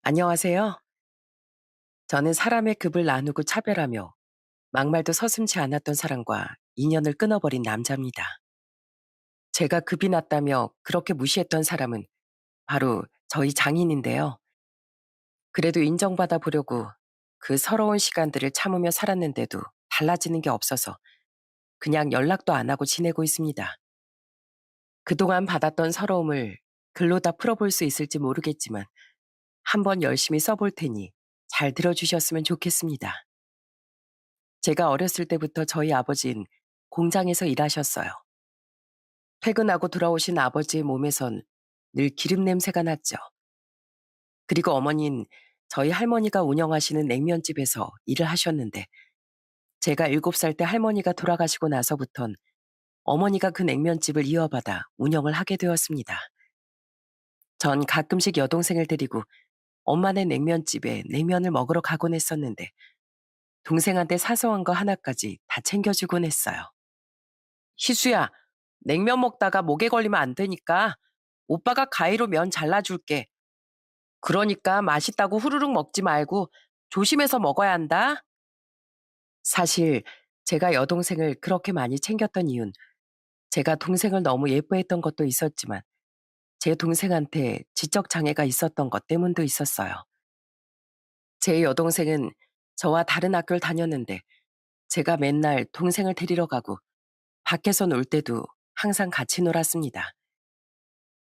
안녕하세요. 저는 사람의 급을 나누고 차별하며 막말도 서슴지 않았던 사람과 인연을 끊어버린 남자입니다. 제가 급이 낮다며 그렇게 무시했던 사람은 바로 저희 장인인데요. 그래도 인정받아 보려고 그 서러운 시간들을 참으며 살았는데도 달라지는 게 없어서 그냥 연락도 안 하고 지내고 있습니다. 그동안 받았던 서러움을 글로 다 풀어볼 수 있을지 모르겠지만 한번 열심히 써볼 테니 잘 들어주셨으면 좋겠습니다. 제가 어렸을 때부터 저희 아버지는 공장에서 일하셨어요. 퇴근하고 돌아오신 아버지의 몸에선 늘 기름 냄새가 났죠. 그리고 어머니는 저희 할머니가 운영하시는 냉면집에서 일을 하셨는데 제가 7살 때 할머니가 돌아가시고 나서부턴 어머니가 그 냉면집을 이어받아 운영을 하게 되었습니다. 전 가끔씩 여동생을 데리고 엄마네 냉면집에 냉면을 먹으러 가곤 했었는데 동생한테 사소한 거 하나까지 다 챙겨주곤 했어요. 희수야, 냉면 먹다가 목에 걸리면 안 되니까 오빠가 가위로 면 잘라줄게. 그러니까 맛있다고 후루룩 먹지 말고 조심해서 먹어야 한다. 사실 제가 여동생을 그렇게 많이 챙겼던 이유는 제가 동생을 너무 예뻐했던 것도 있었지만 제 동생한테 지적 장애가 있었던 것 때문도 있었어요. 제 여동생은 저와 다른 학교를 다녔는데 제가 맨날 동생을 데리러 가고 밖에서 놀 때도 항상 같이 놀았습니다.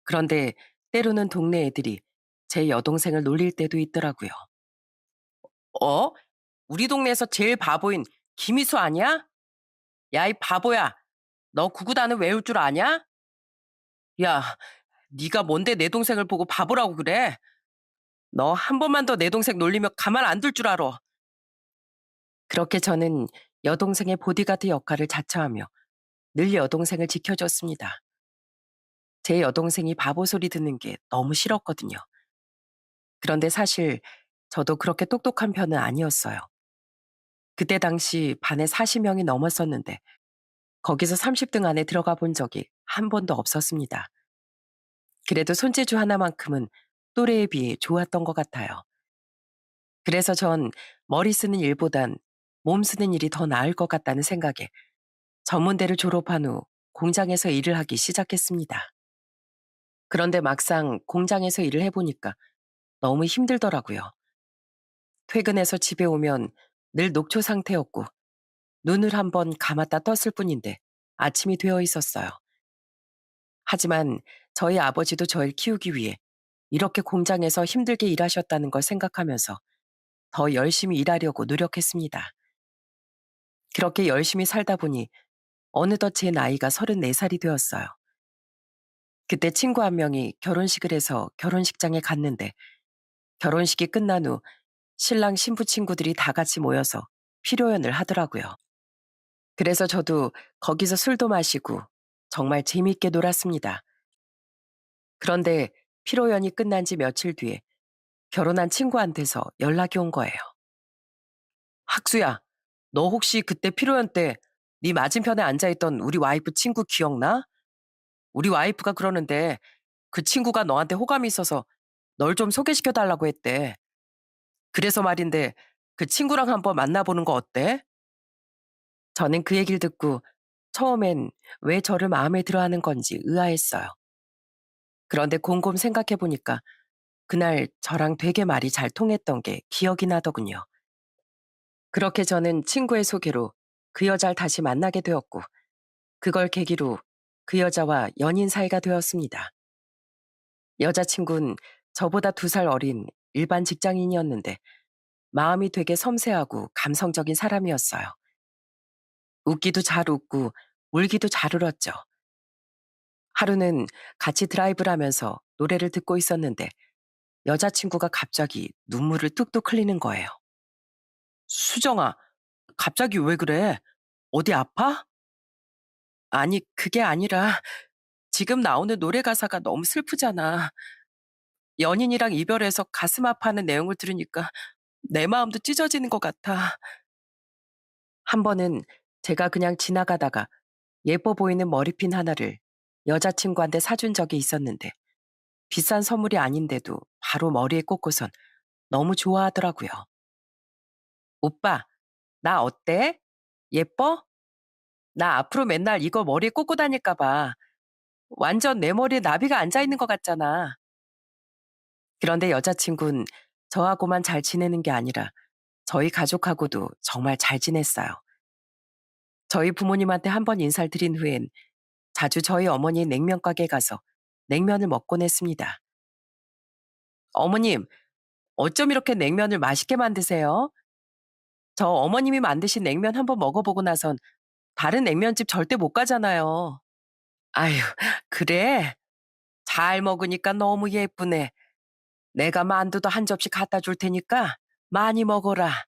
그런데 때로는 동네 애들이 제 여동생을 놀릴 때도 있더라고요. 어? 우리 동네에서 제일 바보인 김희수 아니야? 야, 이 바보야. 너 구구단은 외울 줄 아냐? 야, 네가 뭔데 내 동생을 보고 바보라고 그래? 너 한 번만 더 내 동생 놀리면 가만 안 둘 줄 알아. 그렇게 저는 여동생의 보디가드 역할을 자처하며 늘 여동생을 지켜줬습니다. 제 여동생이 바보 소리 듣는 게 너무 싫었거든요. 그런데 사실 저도 그렇게 똑똑한 편은 아니었어요. 그때 당시 반에 40명이 넘었었는데 거기서 30등 안에 들어가 본 적이 한 번도 없었습니다. 그래도 손재주 하나만큼은 또래에 비해 좋았던 것 같아요. 그래서 전 머리 쓰는 일보단 몸 쓰는 일이 더 나을 것 같다는 생각에 전문대를 졸업한 후 공장에서 일을 하기 시작했습니다. 그런데 막상 공장에서 일을 해보니까 너무 힘들더라고요. 퇴근해서 집에 오면 늘 녹초 상태였고 눈을 한번 감았다 떴을 뿐인데 아침이 되어 있었어요. 하지만 저희 아버지도 저를 키우기 위해 이렇게 공장에서 힘들게 일하셨다는 걸 생각하면서 더 열심히 일하려고 노력했습니다. 그렇게 열심히 살다 보니 어느덧 제 나이가 34살이 되었어요. 그때 친구 한 명이 결혼식을 해서 결혼식장에 갔는데 결혼식이 끝난 후 신랑 신부 친구들이 다 같이 모여서 피로연을 하더라고요. 그래서 저도 거기서 술도 마시고 정말 재미있게 놀았습니다. 그런데 피로연이 끝난 지 며칠 뒤에 결혼한 친구한테서 연락이 온 거예요. 학수야, 너 혹시 그때 피로연 때 네 맞은편에 앉아있던 우리 와이프 친구 기억나? 우리 와이프가 그러는데 그 친구가 너한테 호감이 있어서 널 좀 소개시켜 달라고 했대. 그래서 말인데 그 친구랑 한번 만나보는 거 어때? 저는 그 얘기를 듣고 처음엔 왜 저를 마음에 들어 하는 건지 의아했어요. 그런데 곰곰 생각해 보니까 그날 저랑 되게 말이 잘 통했던 게 기억이 나더군요. 그렇게 저는 친구의 소개로 그 여자를 다시 만나게 되었고 그걸 계기로 그 여자와 연인 사이가 되었습니다. 여자친구는 저보다 2살 어린 일반 직장인이었는데 마음이 되게 섬세하고 감성적인 사람이었어요. 웃기도 잘 웃고 울기도 잘 울었죠. 하루는 같이 드라이브를 하면서 노래를 듣고 있었는데 여자친구가 갑자기 눈물을 뚝뚝 흘리는 거예요. 수정아, 갑자기 왜 그래? 어디 아파? 아니, 그게 아니라 지금 나오는 노래 가사가 너무 슬프잖아. 연인이랑 이별해서 가슴 아파하는 내용을 들으니까 내 마음도 찢어지는 것 같아. 한 번은 제가 그냥 지나가다가 예뻐 보이는 머리핀 하나를 여자친구한테 사준 적이 있었는데 비싼 선물이 아닌데도 바로 머리에 꽂고선 너무 좋아하더라고요. 오빠, 나 어때? 예뻐? 나 앞으로 맨날 이거 머리에 꽂고 다닐까 봐. 완전 내 머리에 나비가 앉아 있는 것 같잖아. 그런데 여자친구는 저하고만 잘 지내는 게 아니라 저희 가족하고도 정말 잘 지냈어요. 저희 부모님한테 한 번 인사를 드린 후엔 자주 저희 어머니 냉면 가게에 가서 냉면을 먹곤 했습니다. 어머님, 어쩜 이렇게 냉면을 맛있게 만드세요? 저 어머님이 만드신 냉면 한번 먹어보고 나선 다른 냉면집 절대 못 가잖아요. 아유, 그래? 잘 먹으니까 너무 예쁘네. 내가 만두도 한 접시 갖다 줄 테니까 많이 먹어라.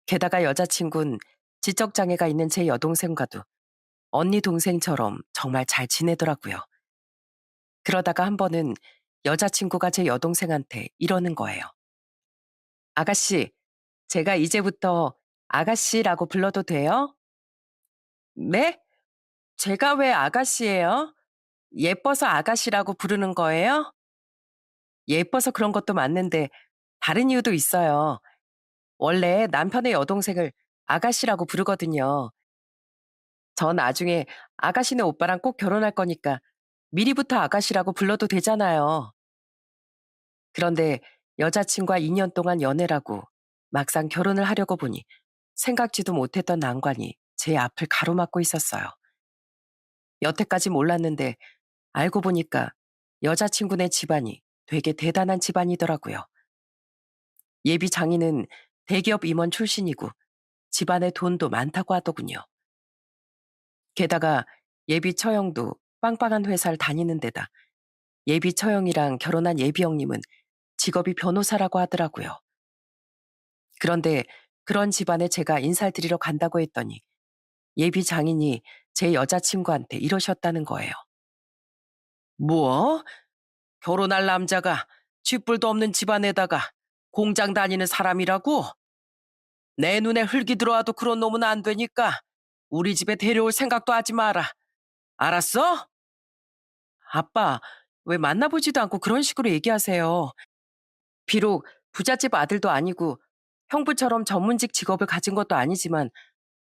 게다가 여자친구는 지적장애가 있는 제 여동생과도 언니 동생처럼 정말 잘 지내더라고요. 그러다가 한 번은 여자친구가 제 여동생한테 이러는 거예요. 아가씨, 제가 이제부터 아가씨라고 불러도 돼요? 네? 제가 왜 아가씨예요? 예뻐서 아가씨라고 부르는 거예요? 예뻐서 그런 것도 맞는데 다른 이유도 있어요. 원래 남편의 여동생을 아가씨라고 부르거든요. 저 나중에 아가씨네 오빠랑 꼭 결혼할 거니까 미리부터 아가씨라고 불러도 되잖아요. 그런데 여자친구와 2년 동안 연애라고 막상 결혼을 하려고 보니 생각지도 못했던 난관이 제 앞을 가로막고 있었어요. 여태까지 몰랐는데 알고 보니까 여자친구네 집안이 되게 대단한 집안이더라고요. 예비 장인은 대기업 임원 출신이고 집안에 돈도 많다고 하더군요. 게다가 예비 처형도 빵빵한 회사를 다니는 데다 예비 처형이랑 결혼한 예비 형님은 직업이 변호사라고 하더라고요. 그런데 그런 집안에 제가 인사를 드리러 간다고 했더니 예비 장인이 제 여자친구한테 이러셨다는 거예요. 뭐? 결혼할 남자가 쥐뿔도 없는 집안에다가 공장 다니는 사람이라고? 내 눈에 흙이 들어와도 그런 놈은 안 되니까 우리 집에 데려올 생각도 하지 마라. 알았어? 아빠, 왜 만나보지도 않고 그런 식으로 얘기하세요? 비록 부잣집 아들도 아니고 형부처럼 전문직 직업을 가진 것도 아니지만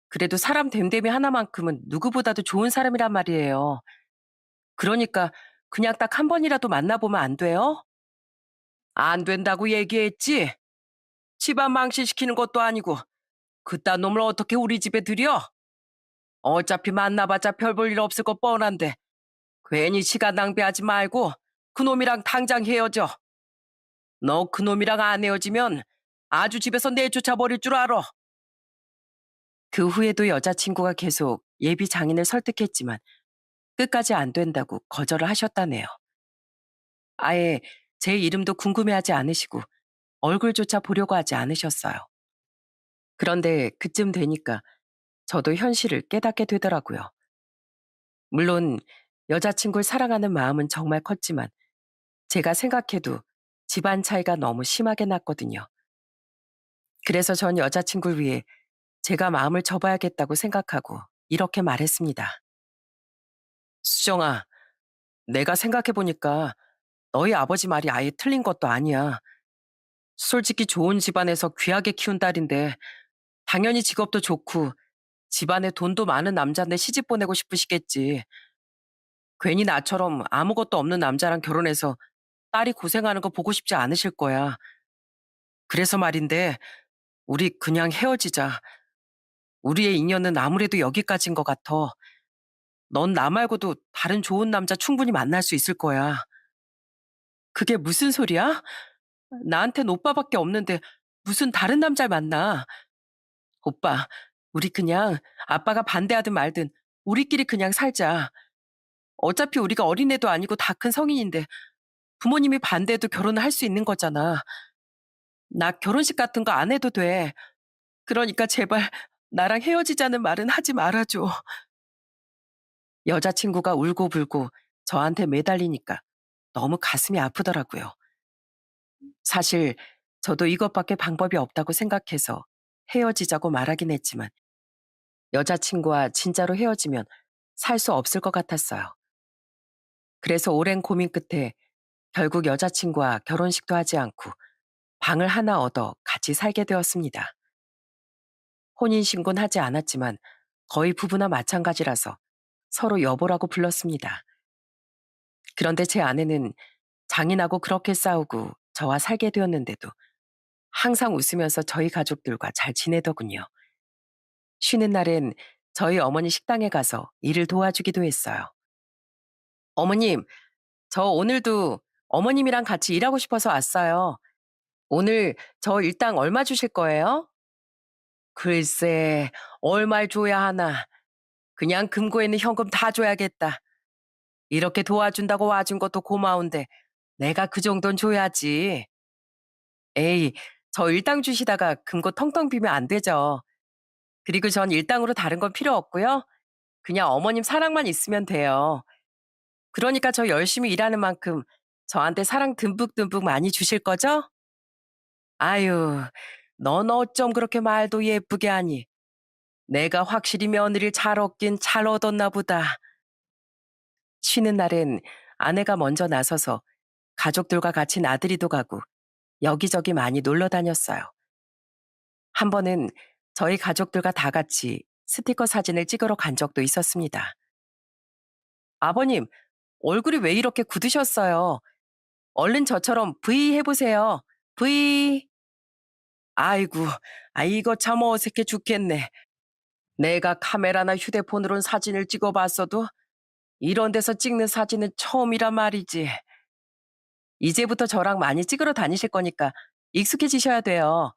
그래도 사람 됨됨이 하나만큼은 누구보다도 좋은 사람이란 말이에요. 그러니까 그냥 딱 한 번이라도 만나보면 안 돼요? 안 된다고 얘기했지? 집안 망신시키는 것도 아니고 그딴 놈을 어떻게 우리 집에 들여? 어차피 만나봤자 별 볼 일 없을 거 뻔한데 괜히 시간 낭비하지 말고 그놈이랑 당장 헤어져. 너 그놈이랑 안 헤어지면 아주 집에서 내쫓아 버릴 줄 알아. 그 후에도 여자친구가 계속 예비 장인을 설득했지만 끝까지 안 된다고 거절을 하셨다네요. 아예 제 이름도 궁금해하지 않으시고 얼굴조차 보려고 하지 않으셨어요. 그런데 그쯤 되니까 저도 현실을 깨닫게 되더라고요. 물론 여자친구를 사랑하는 마음은 정말 컸지만 제가 생각해도 집안 차이가 너무 심하게 났거든요. 그래서 전 여자친구를 위해 제가 마음을 접어야겠다고 생각하고 이렇게 말했습니다. 수정아, 내가 생각해보니까 너희 아버지 말이 아예 틀린 것도 아니야. 솔직히 좋은 집안에서 귀하게 키운 딸인데 당연히 직업도 좋고 집안에 돈도 많은 남자인데 시집 보내고 싶으시겠지. 괜히 나처럼 아무것도 없는 남자랑 결혼해서 딸이 고생하는 거 보고 싶지 않으실 거야. 그래서 말인데 우리 그냥 헤어지자. 우리의 인연은 아무래도 여기까지인 것 같아. 넌 나 말고도 다른 좋은 남자 충분히 만날 수 있을 거야. 그게 무슨 소리야? 나한텐 오빠밖에 없는데 무슨 다른 남자를 만나. 오빠, 우리 그냥 아빠가 반대하든 말든 우리끼리 그냥 살자. 어차피 우리가 어린애도 아니고 다 큰 성인인데 부모님이 반대해도 결혼을 할 수 있는 거잖아. 나 결혼식 같은 거 안 해도 돼. 그러니까 제발 나랑 헤어지자는 말은 하지 말아줘. 여자친구가 울고불고 저한테 매달리니까 너무 가슴이 아프더라고요. 사실 저도 이것밖에 방법이 없다고 생각해서 헤어지자고 말하긴 했지만 여자친구와 진짜로 헤어지면 살 수 없을 것 같았어요. 그래서 오랜 고민 끝에 결국 여자친구와 결혼식도 하지 않고 방을 하나 얻어 같이 살게 되었습니다. 혼인신고는 하지 않았지만 거의 부부나 마찬가지라서 서로 여보라고 불렀습니다. 그런데 제 아내는 장인하고 그렇게 싸우고 저와 살게 되었는데도 항상 웃으면서 저희 가족들과 잘 지내더군요. 쉬는 날엔 저희 어머니 식당에 가서 일을 도와주기도 했어요. 어머님, 저 오늘도 어머님이랑 같이 일하고 싶어서 왔어요. 오늘 저 일당 얼마 주실 거예요? 글쎄, 얼마를 줘야 하나. 그냥 금고에 있는 현금 다 줘야겠다. 이렇게 도와준다고 와준 것도 고마운데 내가 그 정도는 줘야지. 에이, 저 일당 주시다가 금고 텅텅 비면 안 되죠. 그리고 전 일당으로 다른 건 필요 없고요. 그냥 어머님 사랑만 있으면 돼요. 그러니까 저 열심히 일하는 만큼 저한테 사랑 듬뿍듬뿍 많이 주실 거죠? 아유, 넌 어쩜 그렇게 말도 예쁘게 하니. 내가 확실히 며느리를 잘 얻긴 잘 얻었나 보다. 쉬는 날엔 아내가 먼저 나서서 가족들과 같이 나들이도 가고 여기저기 많이 놀러 다녔어요. 한 번은 저희 가족들과 다 같이 스티커 사진을 찍으러 간 적도 있었습니다. 아버님, 얼굴이 왜 이렇게 굳으셨어요? 얼른 저처럼 V 해보세요. V. 아이고, 이거 참 어색해 죽겠네. 내가 카메라나 휴대폰으론 사진을 찍어봤어도 이런 데서 찍는 사진은 처음이란 말이지. 이제부터 저랑 많이 찍으러 다니실 거니까 익숙해지셔야 돼요.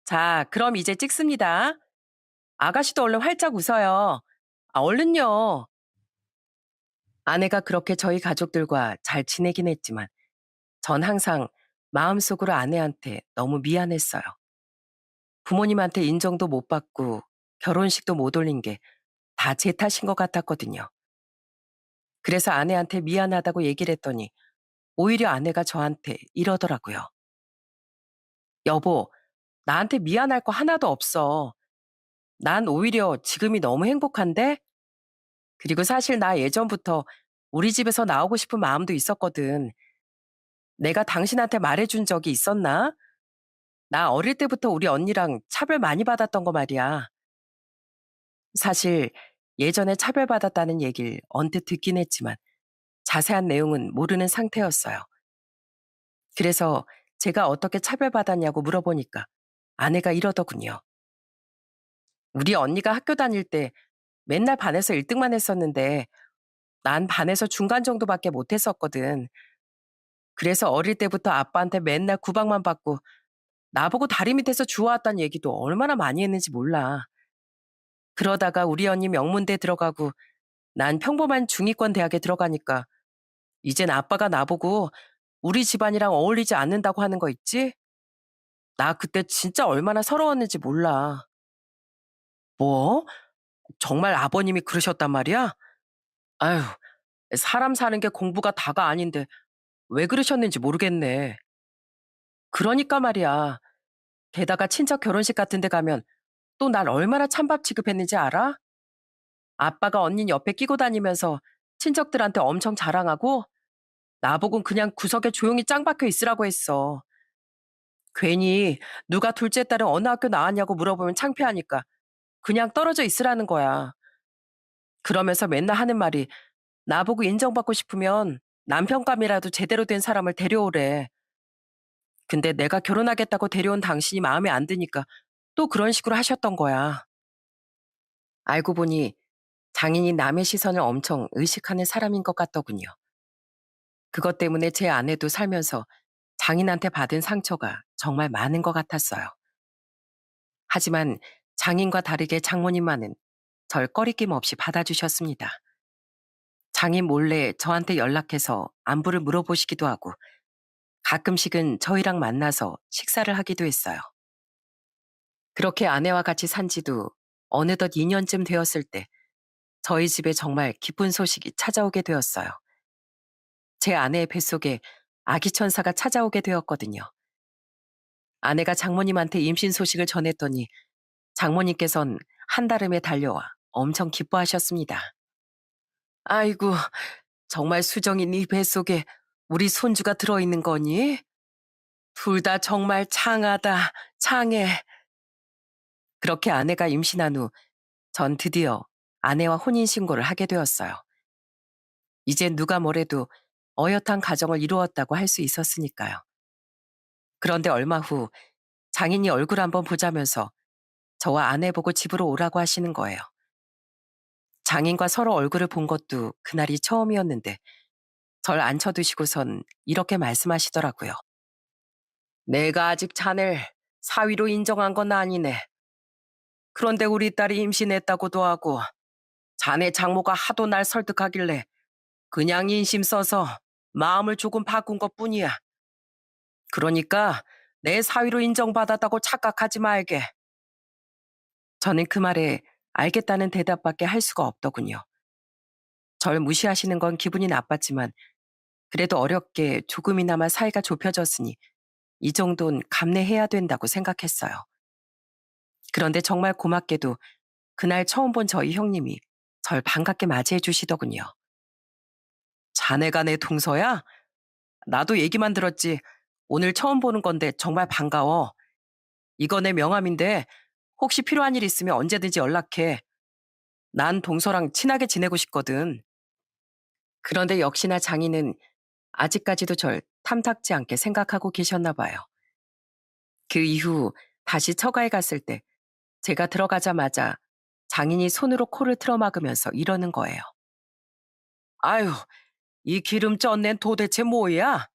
자, 그럼 이제 찍습니다. 아가씨도 얼른 활짝 웃어요. 얼른요. 아내가 그렇게 저희 가족들과 잘 지내긴 했지만 전 항상 마음속으로 아내한테 너무 미안했어요. 부모님한테 인정도 못 받고 결혼식도 못 올린 게 다 제 탓인 것 같았거든요. 그래서 아내한테 미안하다고 얘기를 했더니 오히려 아내가 저한테 이러더라고요. 여보, 나한테 미안할 거 하나도 없어. 난 오히려 지금이 너무 행복한데? 그리고 사실 나 예전부터 우리 집에서 나오고 싶은 마음도 있었거든. 내가 당신한테 말해준 적이 있었나? 나 어릴 때부터 우리 언니랑 차별 많이 받았던 거 말이야. 사실 예전에 차별받았다는 얘기를 언뜻 듣긴 했지만 자세한 내용은 모르는 상태였어요. 그래서 제가 어떻게 차별받았냐고 물어보니까 아내가 이러더군요. 우리 언니가 학교 다닐 때 맨날 반에서 1등만 했었는데 난 반에서 중간 정도밖에 못했었거든. 그래서 어릴 때부터 아빠한테 맨날 구박만 받고 나보고 다리 밑에서 주워왔다는 얘기도 얼마나 많이 했는지 몰라. 그러다가 우리 언니 명문대 들어가고 난 평범한 중위권 대학에 들어가니까 이젠 아빠가 나보고 우리 집안이랑 어울리지 않는다고 하는 거 있지? 나 그때 진짜 얼마나 서러웠는지 몰라. 뭐? 정말 아버님이 그러셨단 말이야? 아휴, 사람 사는 게 공부가 다가 아닌데 왜 그러셨는지 모르겠네. 그러니까 말이야. 게다가 친척 결혼식 같은 데 가면 또 날 얼마나 찬밥 취급했는지 알아? 아빠가 언니 옆에 끼고 다니면서 친척들한테 엄청 자랑하고 나보곤 그냥 구석에 조용히 짱 박혀 있으라고 했어. 괜히 누가 둘째 딸은 어느 학교 나왔냐고 물어보면 창피하니까 그냥 떨어져 있으라는 거야. 그러면서 맨날 하는 말이 나보고 인정받고 싶으면 남편감이라도 제대로 된 사람을 데려오래. 근데 내가 결혼하겠다고 데려온 당신이 마음에 안 드니까 또 그런 식으로 하셨던 거야. 알고 보니 장인이 남의 시선을 엄청 의식하는 사람인 것 같더군요. 그것 때문에 제 아내도 살면서 장인한테 받은 상처가 정말 많은 것 같았어요. 하지만 장인과 다르게 장모님만은 절 꺼리낌 없이 받아주셨습니다. 장인 몰래 저한테 연락해서 안부를 물어보시기도 하고 가끔씩은 저희랑 만나서 식사를 하기도 했어요. 그렇게 아내와 같이 산 지도 어느덧 2년쯤 되었을 때 저희 집에 정말 기쁜 소식이 찾아오게 되었어요. 제 아내의 뱃속에 아기 천사가 찾아오게 되었거든요. 아내가 장모님한테 임신 소식을 전했더니 장모님께선 한달음에 달려와 엄청 기뻐하셨습니다. 아이고, 정말 수정이 네 뱃속에 우리 손주가 들어있는 거니? 둘 다 정말 창하다, 창해. 그렇게 아내가 임신한 후 전 드디어 아내와 혼인신고를 하게 되었어요. 이젠 누가 뭐래도 어엿한 가정을 이루었다고 할 수 있었으니까요. 그런데 얼마 후 장인이 얼굴 한번 보자면서 저와 아내 보고 집으로 오라고 하시는 거예요. 장인과 서로 얼굴을 본 것도 그날이 처음이었는데 절 앉혀두시고선 이렇게 말씀하시더라고요. 내가 아직 자네를 사위로 인정한 건 아니네. 그런데 우리 딸이 임신했다고도 하고 자네 장모가 하도 날 설득하길래 그냥 인심 써서 마음을 조금 바꾼 것뿐이야. 그러니까 내 사위로 인정받았다고 착각하지 말게. 저는 그 말에 알겠다는 대답밖에 할 수가 없더군요. 절 무시하시는 건 기분이 나빴지만 그래도 어렵게 조금이나마 사이가 좁혀졌으니 이 정도는 감내해야 된다고 생각했어요. 그런데 정말 고맙게도 그날 처음 본 저희 형님이 절 반갑게 맞이해 주시더군요. 자네가 내 동서야? 나도 얘기만 들었지. 오늘 처음 보는 건데 정말 반가워. 이거 내 명함인데 혹시 필요한 일 있으면 언제든지 연락해. 난 동서랑 친하게 지내고 싶거든. 그런데 역시나 장인은 아직까지도 절 탐탁지 않게 생각하고 계셨나 봐요. 그 이후 다시 처가에 갔을 때 제가 들어가자마자 장인이 손으로 코를 틀어막으면서 이러는 거예요. 아유, 이 기름 쩐낸 도대체 뭐야?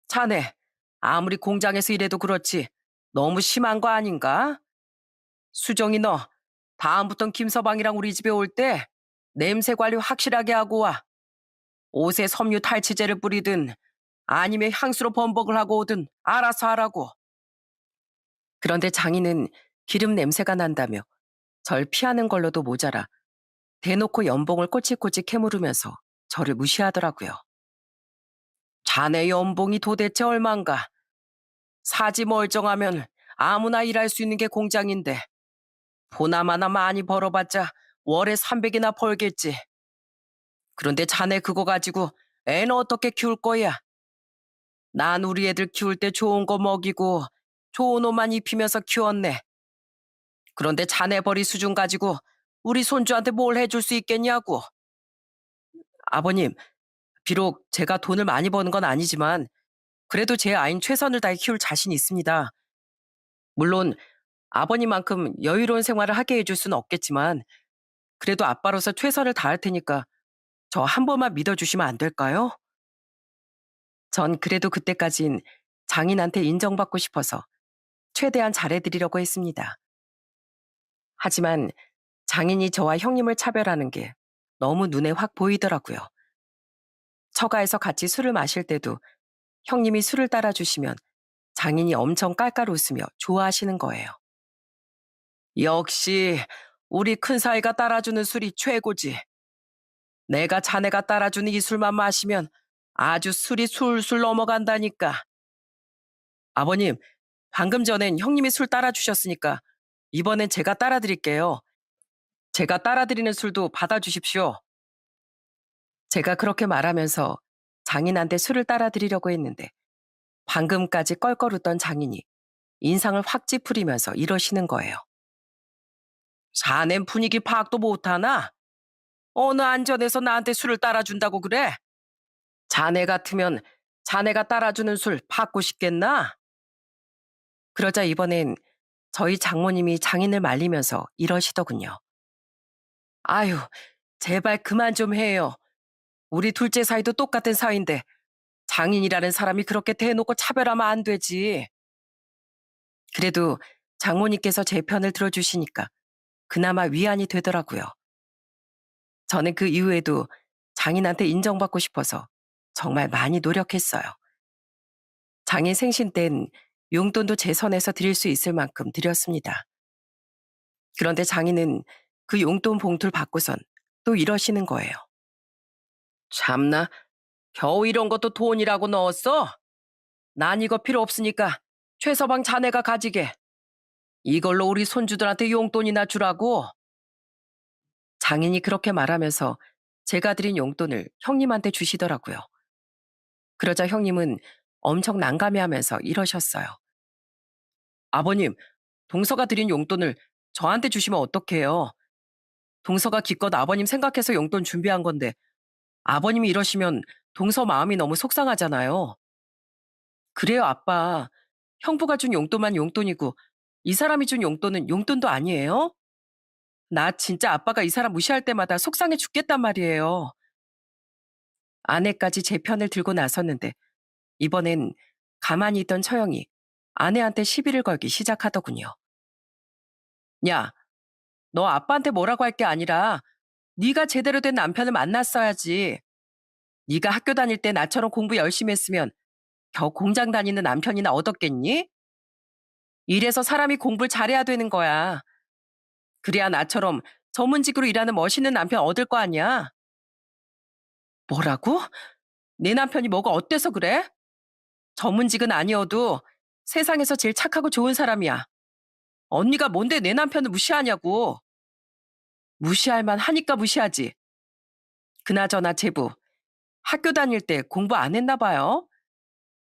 자네, 아무리 공장에서 일해도 그렇지 너무 심한 거 아닌가? 수정이 너, 다음부턴 김서방이랑 우리 집에 올 때 냄새 관리 확실하게 하고 와. 옷에 섬유 탈취제를 뿌리든 아니면 향수로 범벅을 하고 오든 알아서 하라고. 그런데 장인은 기름 냄새가 난다며 절 피하는 걸로도 모자라 대놓고 연봉을 꼬치꼬치 캐물으면서 저를 무시하더라고요. 자네 연봉이 도대체 얼만가? 사지 멀쩡하면 아무나 일할 수 있는 게 공장인데 보나마나 많이 벌어봤자 월에 300이나 벌겠지. 그런데 자네 그거 가지고 애는 어떻게 키울 거야? 난 우리 애들 키울 때 좋은 거 먹이고 좋은 옷만 입히면서 키웠네. 그런데 자네 벌이 수준 가지고 우리 손주한테 뭘 해줄 수 있겠냐고. 아버님, 비록 제가 돈을 많이 버는 건 아니지만 그래도 제 아이는 최선을 다해 키울 자신이 있습니다. 물론 아버님만큼 여유로운 생활을 하게 해줄 수는 없겠지만 그래도 아빠로서 최선을 다할 테니까 저 한 번만 믿어주시면 안 될까요? 전 그래도 그때까진 장인한테 인정받고 싶어서 최대한 잘해드리려고 했습니다. 하지만 장인이 저와 형님을 차별하는 게 너무 눈에 확 보이더라고요. 처가에서 같이 술을 마실 때도 형님이 술을 따라주시면 장인이 엄청 깔깔 웃으며 좋아하시는 거예요. 역시 우리 큰사이가 따라주는 술이 최고지. 내가 자네가 따라주는 이 술만 마시면 아주 술이 술술 넘어간다니까. 아버님, 방금 전엔 형님이 술 따라주셨으니까 이번엔 제가 따라드릴게요. 제가 따라드리는 술도 받아주십시오. 제가 그렇게 말하면서 장인한테 술을 따라드리려고 했는데 방금까지 껄껄 웃던 장인이 인상을 확 찌푸리면서 이러시는 거예요. 자넨 분위기 파악도 못하나? 어느 안전에서 나한테 술을 따라준다고 그래? 자네 같으면 자네가 따라주는 술 받고 싶겠나? 그러자 이번엔 저희 장모님이 장인을 말리면서 이러시더군요. 아유, 제발 그만 좀 해요. 우리 둘째 사이도 똑같은 사이인데 장인이라는 사람이 그렇게 대놓고 차별하면 안 되지. 그래도 장모님께서 제 편을 들어주시니까 그나마 위안이 되더라고요. 저는 그 이후에도 장인한테 인정받고 싶어서 정말 많이 노력했어요. 장인 생신 땐 용돈도 제 선에서 드릴 수 있을 만큼 드렸습니다. 그런데 장인은 그 용돈 봉투를 받고선 또 이러시는 거예요. 참나, 겨우 이런 것도 돈이라고 넣었어? 난 이거 필요 없으니까 최서방 자네가 가지게. 이걸로 우리 손주들한테 용돈이나 주라고. 장인이 그렇게 말하면서 제가 드린 용돈을 형님한테 주시더라고요. 그러자 형님은 엄청 난감해하면서 이러셨어요. 아버님, 동서가 드린 용돈을 저한테 주시면 어떡해요? 동서가 기껏 아버님 생각해서 용돈 준비한 건데 아버님이 이러시면 동서 마음이 너무 속상하잖아요. 그래요, 아빠. 형부가 준 용돈만 용돈이고 이 사람이 준 용돈은 용돈도 아니에요? 나 진짜 아빠가 이 사람 무시할 때마다 속상해 죽겠단 말이에요. 아내까지 제 편을 들고 나섰는데 이번엔 가만히 있던 처형이 아내한테 시비를 걸기 시작하더군요. 야, 너 아빠한테 뭐라고 할 게 아니라 네가 제대로 된 남편을 만났어야지. 네가 학교 다닐 때 나처럼 공부 열심히 했으면 겨우 공장 다니는 남편이나 얻었겠니? 이래서 사람이 공부를 잘해야 되는 거야. 그래야 나처럼 전문직으로 일하는 멋있는 남편 얻을 거 아니야. 뭐라고? 내 남편이 뭐가 어때서 그래? 전문직은 아니어도 세상에서 제일 착하고 좋은 사람이야. 언니가 뭔데 내 남편을 무시하냐고. 무시할 만 하니까 무시하지. 그나저나 제부, 학교 다닐 때 공부 안 했나 봐요.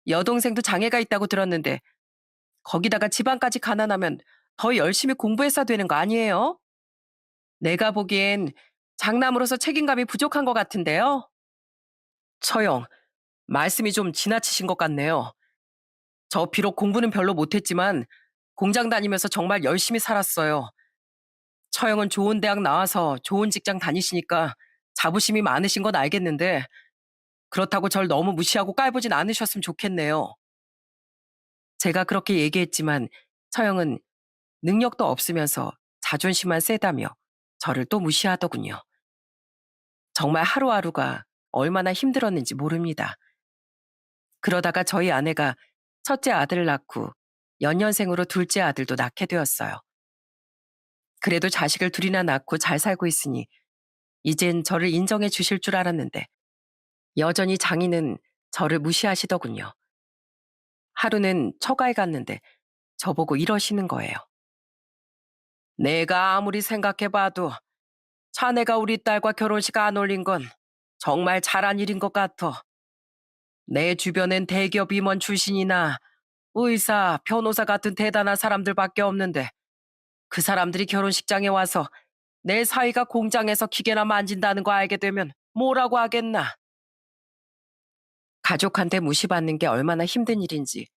여동생도 장애가 있다고 들었는데 거기다가 집안까지 가난하면 더 열심히 공부했어야 되는 거 아니에요? 내가 보기엔 장남으로서 책임감이 부족한 것 같은데요. 처형, 말씀이 좀 지나치신 것 같네요. 저 비록 공부는 별로 못했지만 공장 다니면서 정말 열심히 살았어요. 처형은 좋은 대학 나와서 좋은 직장 다니시니까 자부심이 많으신 건 알겠는데 그렇다고 절 너무 무시하고 깔보진 않으셨으면 좋겠네요. 제가 그렇게 얘기했지만 처형은 능력도 없으면서 자존심만 세다며 저를 또 무시하더군요. 정말 하루하루가 얼마나 힘들었는지 모릅니다. 그러다가 저희 아내가 첫째 아들을 낳고 연년생으로 둘째 아들도 낳게 되었어요. 그래도 자식을 둘이나 낳고 잘 살고 있으니 이젠 저를 인정해 주실 줄 알았는데 여전히 장인은 저를 무시하시더군요. 하루는 처가에 갔는데 저보고 이러시는 거예요. 내가 아무리 생각해봐도 자네가 우리 딸과 결혼식 안 올린 건 정말 잘한 일인 것 같아. 내 주변엔 대기업 임원 출신이나 의사, 변호사 같은 대단한 사람들밖에 없는데 그 사람들이 결혼식장에 와서 내 사위가 공장에서 기계나 만진다는 거 알게 되면 뭐라고 하겠나. 가족한테 무시받는 게 얼마나 힘든 일인지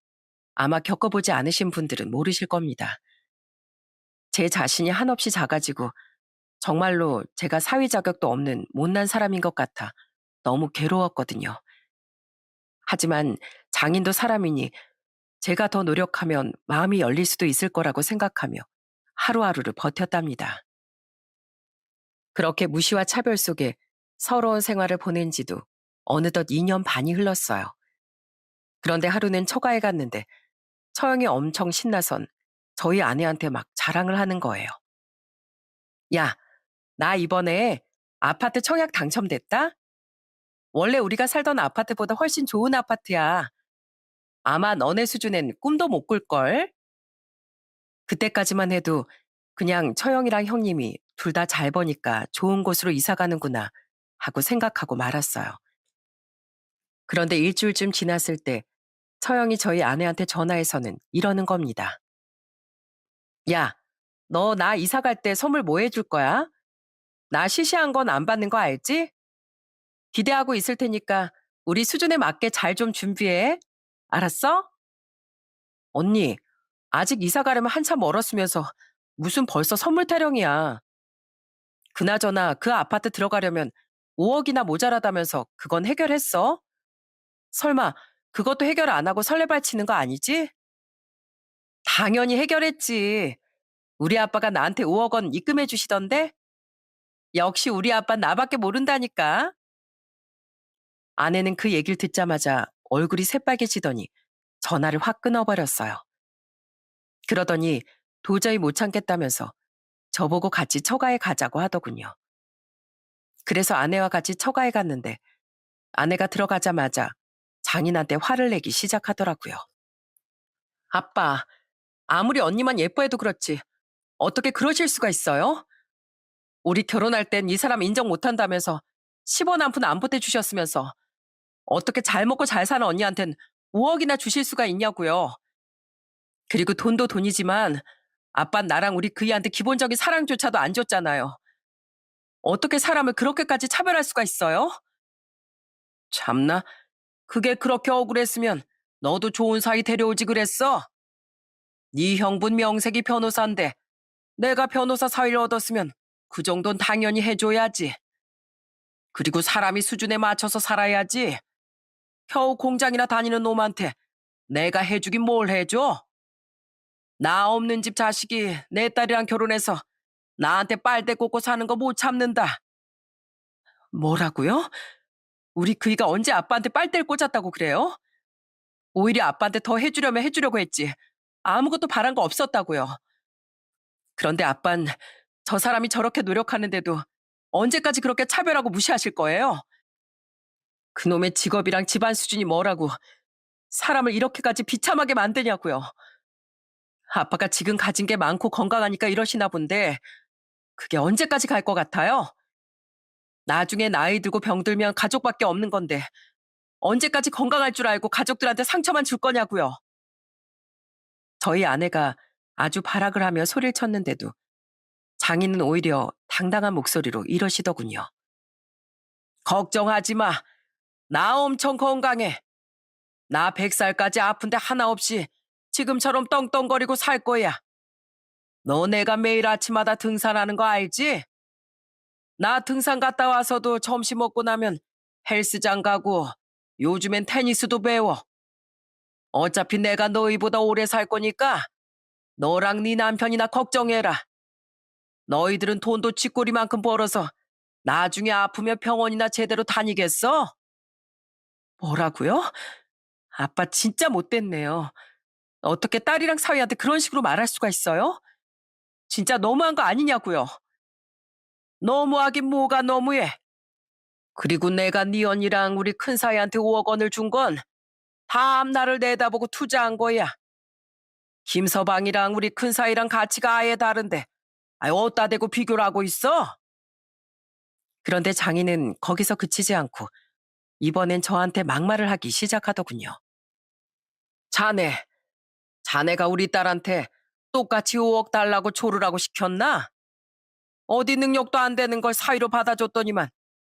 아마 겪어보지 않으신 분들은 모르실 겁니다. 제 자신이 한없이 작아지고 정말로 제가 사회 자격도 없는 못난 사람인 것 같아 너무 괴로웠거든요. 하지만 장인도 사람이니 제가 더 노력하면 마음이 열릴 수도 있을 거라고 생각하며 하루하루를 버텼답니다. 그렇게 무시와 차별 속에 서러운 생활을 보낸 지도 어느덧 2년 반이 흘렀어요. 그런데 하루는 처가에 갔는데 처형이 엄청 신나선 저희 아내한테 막 자랑을 하는 거예요. 야, 나 이번에 아파트 청약 당첨됐다? 원래 우리가 살던 아파트보다 훨씬 좋은 아파트야. 아마 너네 수준엔 꿈도 못 꿀걸? 그때까지만 해도 그냥 처형이랑 형님이 둘 다 잘 버니까 좋은 곳으로 이사 가는구나 하고 생각하고 말았어요. 그런데 일주일쯤 지났을 때 처형이 저희 아내한테 전화해서는 이러는 겁니다. 야, 너 나 이사 갈 때 선물 뭐 해줄 거야? 나 시시한 건 안 받는 거 알지? 기대하고 있을 테니까 우리 수준에 맞게 잘 좀 준비해. 알았어? 언니, 아직 이사 가려면 한참 멀었으면서 무슨 벌써 선물 타령이야. 그나저나 그 아파트 들어가려면 5억이나 모자라다면서 그건 해결했어? 설마 그것도 해결 안 하고 설레발치는 거 아니지? 당연히 해결했지. 우리 아빠가 나한테 5억 원 입금해 주시던데? 역시 우리 아빠 나밖에 모른다니까. 아내는 그 얘기를 듣자마자 얼굴이 새빨개지더니 전화를 확 끊어버렸어요. 그러더니 도저히 못 참겠다면서 저보고 같이 처가에 가자고 하더군요. 그래서 아내와 같이 처가에 갔는데 아내가 들어가자마자 장인한테 화를 내기 시작하더라고요. 아빠, 아무리 언니만 예뻐해도 그렇지. 어떻게 그러실 수가 있어요? 우리 결혼할 땐 이 사람 인정 못한다면서 10원 한 푼 안 보태주셨으면서 어떻게 잘 먹고 잘 사는 언니한텐 5억이나 주실 수가 있냐고요. 그리고 돈도 돈이지만 아빤 나랑 우리 그이한테 기본적인 사랑조차도 안 줬잖아요. 어떻게 사람을 그렇게까지 차별할 수가 있어요? 참나, 그게 그렇게 억울했으면 너도 좋은 사이 데려오지 그랬어? 네 형분 명색이 변호사인데 내가 변호사 사위를 얻었으면 그 정도는 당연히 해줘야지. 그리고 사람이 수준에 맞춰서 살아야지. 겨우 공장이나 다니는 놈한테 내가 해주긴 뭘 해줘? 나 없는 집 자식이 내 딸이랑 결혼해서 나한테 빨대 꽂고 사는 거 못 참는다. 뭐라고요? 우리 그이가 언제 아빠한테 빨대를 꽂았다고 그래요? 오히려 아빠한테 더 해주려면 해주려고 했지. 아무것도 바란 거 없었다고요. 그런데 아빤 저 사람이 저렇게 노력하는데도 언제까지 그렇게 차별하고 무시하실 거예요? 그놈의 직업이랑 집안 수준이 뭐라고 사람을 이렇게까지 비참하게 만드냐고요. 아빠가 지금 가진 게 많고 건강하니까 이러시나 본데 그게 언제까지 갈 것 같아요? 나중에 나이 들고 병들면 가족밖에 없는 건데 언제까지 건강할 줄 알고 가족들한테 상처만 줄 거냐고요. 저희 아내가 아주 발악을 하며 소리를 쳤는데도 장인은 오히려 당당한 목소리로 이러시더군요. 걱정하지 마. 나 엄청 건강해. 나 100살까지 아픈데 하나 없이 지금처럼 떵떵거리고 살 거야. 너 내가 매일 아침마다 등산하는 거 알지? 나 등산 갔다 와서도 점심 먹고 나면 헬스장 가고 요즘엔 테니스도 배워. 어차피 내가 너희보다 오래 살 거니까 너랑 네 남편이나 걱정해라. 너희들은 돈도 쥐꼬리만큼 벌어서 나중에 아프면 병원이나 제대로 다니겠어? 뭐라고요? 아빠 진짜 못됐네요. 어떻게 딸이랑 사위한테 그런 식으로 말할 수가 있어요? 진짜 너무한 거 아니냐고요. 너무하긴 뭐가 너무해. 그리고 내가 네 언니랑 우리 큰 사위한테 5억 원을 준 건 다 앞날을 내다보고 투자한 거야. 김서방이랑 우리 큰 사위랑 가치가 아예 다른데 어디다 대고 비교를 하고 있어? 그런데 장인은 거기서 그치지 않고 이번엔 저한테 막말을 하기 시작하더군요. 자네, 자네가 우리 딸한테 똑같이 5억 달라고 조르라고 시켰나? 어디 능력도 안 되는 걸 사위로 받아줬더니만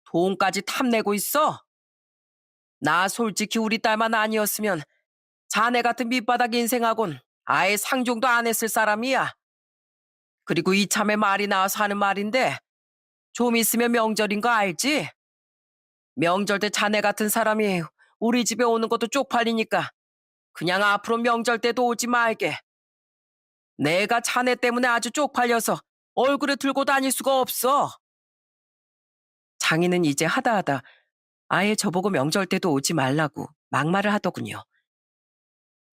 돈까지 탐내고 있어? 나 솔직히 우리 딸만 아니었으면 자네 같은 밑바닥 인생하곤 아예 상종도 안 했을 사람이야. 그리고 이참에 말이 나와서 하는 말인데 좀 있으면 명절인 거 알지? 명절 때 자네 같은 사람이 우리 집에 오는 것도 쪽팔리니까 그냥 앞으로 명절 때도 오지 말게. 내가 자네 때문에 아주 쪽팔려서 얼굴에 들고 다닐 수가 없어. 장인은 이제 하다하다 아예 저보고 명절 때도 오지 말라고 막말을 하더군요.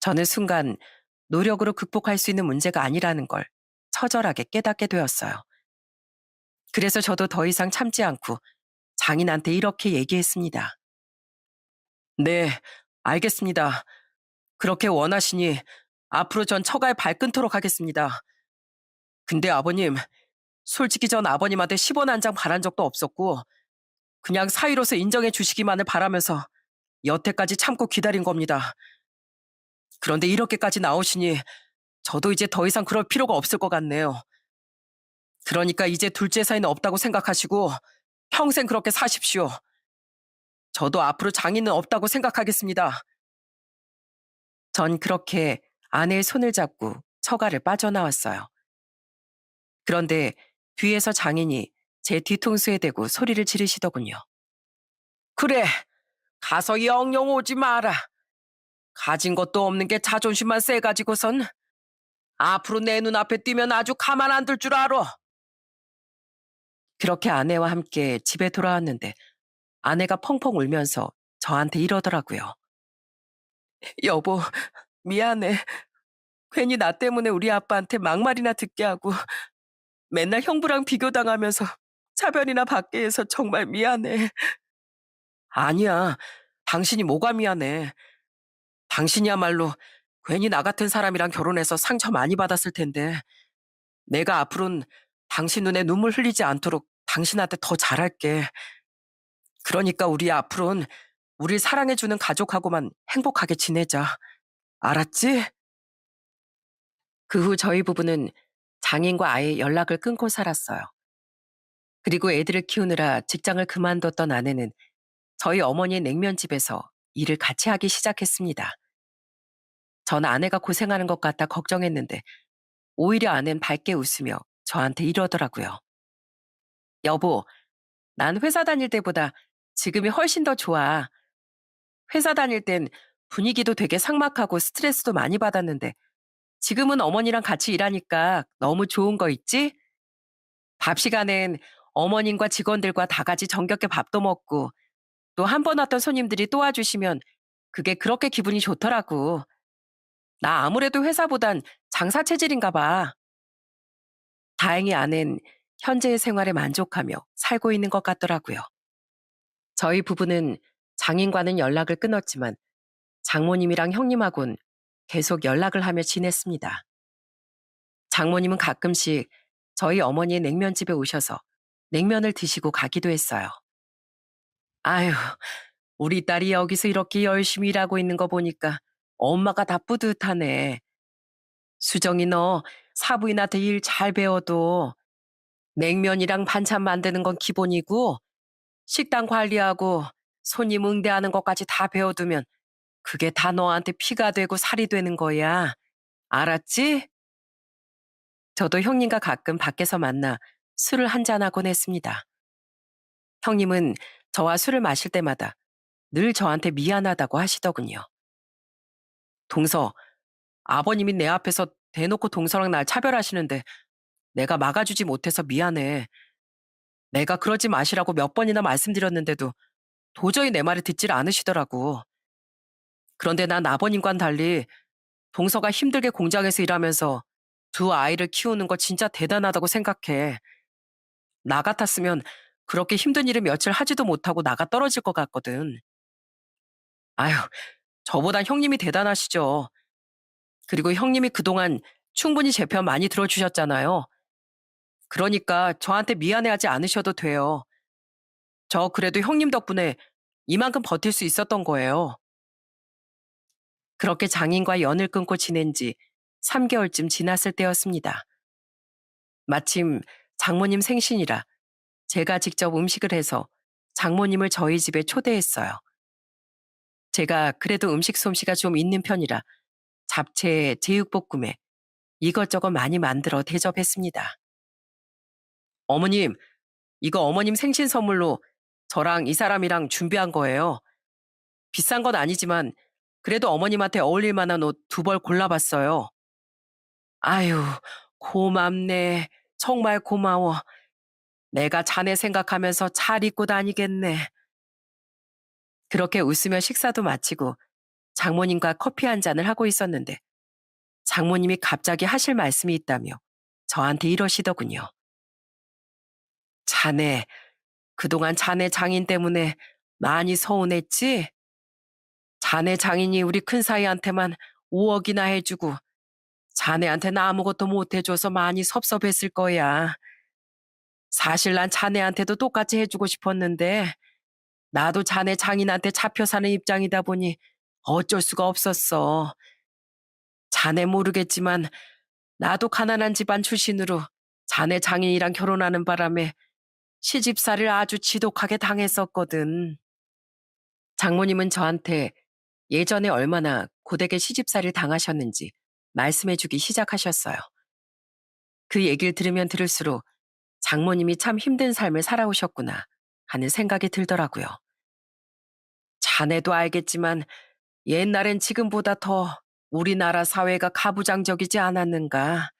저는 순간 노력으로 극복할 수 있는 문제가 아니라는 걸 처절하게 깨닫게 되었어요. 그래서 저도 더 이상 참지 않고 장인한테 이렇게 얘기했습니다. 네, 알겠습니다. 그렇게 원하시니 앞으로 전 처가에 발끈토록 하겠습니다. 근데 아버님, 솔직히 전 아버님한테 10원 한 장 바란 적도 없었고 그냥 사위로서 인정해 주시기만을 바라면서 여태까지 참고 기다린 겁니다. 그런데 이렇게까지 나오시니 저도 이제 더 이상 그럴 필요가 없을 것 같네요. 그러니까 이제 둘째 사이는 없다고 생각하시고 평생 그렇게 사십시오. 저도 앞으로 장인은 없다고 생각하겠습니다. 전 그렇게 아내의 손을 잡고 처가를 빠져나왔어요. 그런데 뒤에서 장인이 제 뒤통수에 대고 소리를 지르시더군요. 그래, 가서 영영 오지 마라. 가진 것도 없는 게 자존심만 세가지고선 앞으로 내 눈앞에 띄면 아주 가만 안 둘 줄 알아. 그렇게 아내와 함께 집에 돌아왔는데 아내가 펑펑 울면서 저한테 이러더라고요. 여보, 미안해. 괜히 나 때문에 우리 아빠한테 막말이나 듣게 하고 맨날 형부랑 비교당하면서 차별이나 받게 해서 정말 미안해. 아니야. 당신이 뭐가 미안해. 당신이야말로 괜히 나 같은 사람이랑 결혼해서 상처 많이 받았을 텐데 내가 앞으로는 당신 눈에 눈물 흘리지 않도록 당신한테 더 잘할게. 그러니까 우리 앞으로는 우릴 사랑해주는 가족하고만 행복하게 지내자. 알았지? 그 후 저희 부부는 장인과 아예 연락을 끊고 살았어요. 그리고 애들을 키우느라 직장을 그만뒀던 아내는 저희 어머니의 냉면집에서 일을 같이 하기 시작했습니다. 전 아내가 고생하는 것 같아 걱정했는데 오히려 아내는 밝게 웃으며 저한테 이러더라고요. 여보, 난 회사 다닐 때보다 지금이 훨씬 더 좋아. 회사 다닐 땐 분위기도 되게 삭막하고 스트레스도 많이 받았는데 지금은 어머니랑 같이 일하니까 너무 좋은 거 있지? 밥 시간엔 어머님과 직원들과 다 같이 정겹게 밥도 먹고 또 한 번 왔던 손님들이 또 와주시면 그게 그렇게 기분이 좋더라고. 나 아무래도 회사보단 장사 체질인가 봐. 다행히 아낸 현재의 생활에 만족하며 살고 있는 것 같더라고요. 저희 부부는 장인과는 연락을 끊었지만 장모님이랑 형님하고는 계속 연락을 하며 지냈습니다. 장모님은 가끔씩 저희 어머니의 냉면집에 오셔서 냉면을 드시고 가기도 했어요. 아유, 우리 딸이 여기서 이렇게 열심히 일하고 있는 거 보니까 엄마가 다 뿌듯하네. 수정이 너 사부인한테 일 잘 배워도 냉면이랑 반찬 만드는 건 기본이고 식당 관리하고 손님 응대하는 것까지 다 배워두면 그게 다 너한테 피가 되고 살이 되는 거야. 알았지? 저도 형님과 가끔 밖에서 만나 술을 한잔하곤 했습니다. 형님은 저와 술을 마실 때마다 늘 저한테 미안하다고 하시더군요. 동서, 아버님이 내 앞에서 대놓고 동서랑 날 차별하시는데 내가 막아주지 못해서 미안해. 내가 그러지 마시라고 몇 번이나 말씀드렸는데도 도저히 내 말을 듣질 않으시더라고. 그런데 난 아버님과는 달리 동서가 힘들게 공장에서 일하면서 두 아이를 키우는 거 진짜 대단하다고 생각해. 나 같았으면 그렇게 힘든 일을 며칠 하지도 못하고 나가 떨어질 것 같거든. 아휴, 저보단 형님이 대단하시죠. 그리고 형님이 그동안 충분히 제 편 많이 들어주셨잖아요. 그러니까 저한테 미안해하지 않으셔도 돼요. 저 그래도 형님 덕분에 이만큼 버틸 수 있었던 거예요. 그렇게 장인과 연을 끊고 지낸 지 3개월쯤 지났을 때였습니다. 마침 장모님 생신이라 제가 직접 음식을 해서 장모님을 저희 집에 초대했어요. 제가 그래도 음식 솜씨가 좀 있는 편이라 잡채에 제육볶음에 이것저것 많이 만들어 대접했습니다. 어머님, 이거 어머님 생신 선물로 저랑 이 사람이랑 준비한 거예요. 비싼 건 아니지만 그래도 어머님한테 어울릴 만한 옷 두 벌 골라봤어요. 아유, 고맙네. 정말 고마워. 내가 자네 생각하면서 잘 입고 다니겠네. 그렇게 웃으며 식사도 마치고 장모님과 커피 한 잔을 하고 있었는데 장모님이 갑자기 하실 말씀이 있다며 저한테 이러시더군요. 자네, 그동안 자네 장인 때문에 많이 서운했지? 자네 장인이 우리 큰사이한테만 5억이나 해주고 자네한테는 아무것도 못 해줘서 많이 섭섭했을 거야. 사실 난 자네한테도 똑같이 해주고 싶었는데 나도 자네 장인한테 잡혀 사는 입장이다 보니 어쩔 수가 없었어. 자네 모르겠지만 나도 가난한 집안 출신으로 자네 장인이랑 결혼하는 바람에 시집살이를 아주 지독하게 당했었거든. 장모님은 저한테 예전에 얼마나 고되게 시집살이를 당하셨는지 말씀해주기 시작하셨어요. 그 얘기를 들으면 들을수록 장모님이 참 힘든 삶을 살아오셨구나 하는 생각이 들더라고요. 자네도 알겠지만 옛날엔 지금보다 더 우리나라 사회가 가부장적이지 않았는가.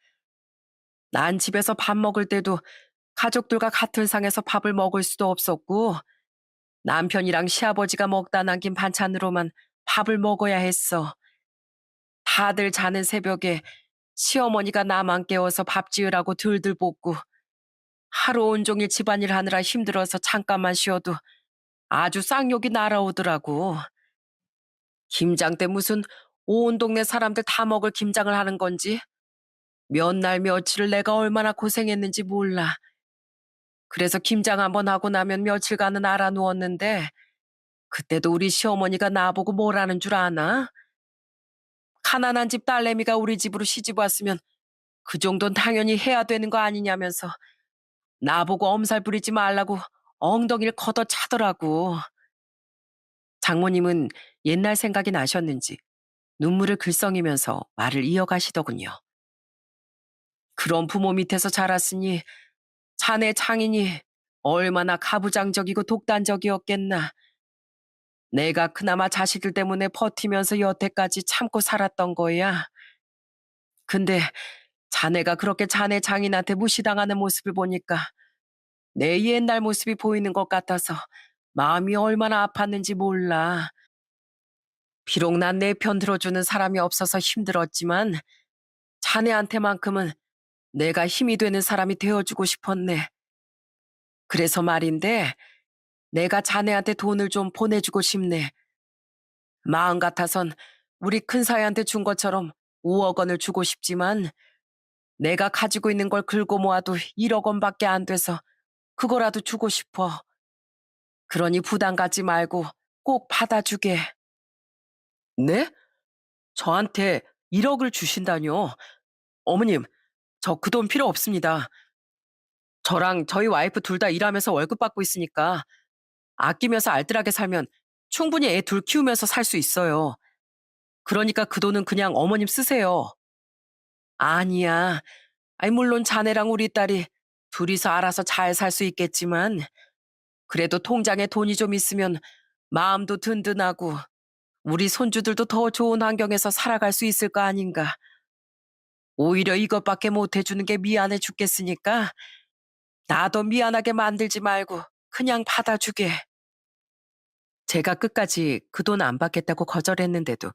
난 집에서 밥 먹을 때도 가족들과 같은 상에서 밥을 먹을 수도 없었고 남편이랑 시아버지가 먹다 남긴 반찬으로만 밥을 먹어야 했어. 다들 자는 새벽에 시어머니가 나만 깨워서 밥 지으라고 들들 볶고 하루 온종일 집안일 하느라 힘들어서 잠깐만 쉬어도 아주 쌍욕이 날아오더라고. 김장 때 무슨 온 동네 사람들 다 먹을 김장을 하는 건지 몇 날 며칠을 내가 얼마나 고생했는지 몰라. 그래서 김장 한번 하고 나면 며칠간은 알아 누웠는데 그때도 우리 시어머니가 나보고 뭐라는 줄 아나? 가난한 집 딸내미가 우리 집으로 시집 왔으면 그 정도는 당연히 해야 되는 거 아니냐면서 나보고 엄살 부리지 말라고 엉덩이를 걷어차더라고. 장모님은 옛날 생각이 나셨는지 눈물을 글썽이면서 말을 이어가시더군요. 그런 부모 밑에서 자랐으니 자네 장인이 얼마나 가부장적이고 독단적이었겠나. 내가 그나마 자식들 때문에 버티면서 여태까지 참고 살았던 거야. 근데 자네가 그렇게 자네 장인한테 무시당하는 모습을 보니까 내 옛날 모습이 보이는 것 같아서 마음이 얼마나 아팠는지 몰라. 비록 난 내 편 들어주는 사람이 없어서 힘들었지만 자네한테만큼은 내가 힘이 되는 사람이 되어주고 싶었네. 그래서 말인데 내가 자네한테 돈을 좀 보내주고 싶네. 마음 같아선 우리 큰사위한테 준 것처럼 5억 원을 주고 싶지만 내가 가지고 있는 걸 긁어 모아도 1억 원밖에 안 돼서 그거라도 주고 싶어. 그러니 부담 갖지 말고 꼭 받아주게. 네? 저한테 1억을 주신다뇨? 어머님, 저 그 돈 필요 없습니다. 저랑 저희 와이프 둘 다 일하면서 월급 받고 있으니까 아끼면서 알뜰하게 살면 충분히 애 둘 키우면서 살 수 있어요. 그러니까 그 돈은 그냥 어머님 쓰세요. 아니야. 아니, 물론 자네랑 우리 딸이 둘이서 알아서 잘 살 수 있겠지만 그래도 통장에 돈이 좀 있으면 마음도 든든하고 우리 손주들도 더 좋은 환경에서 살아갈 수 있을 거 아닌가. 오히려 이것밖에 못 해주는 게 미안해 죽겠으니까 나도 미안하게 만들지 말고 그냥 받아주게. 제가 끝까지 그 돈 안 받겠다고 거절했는데도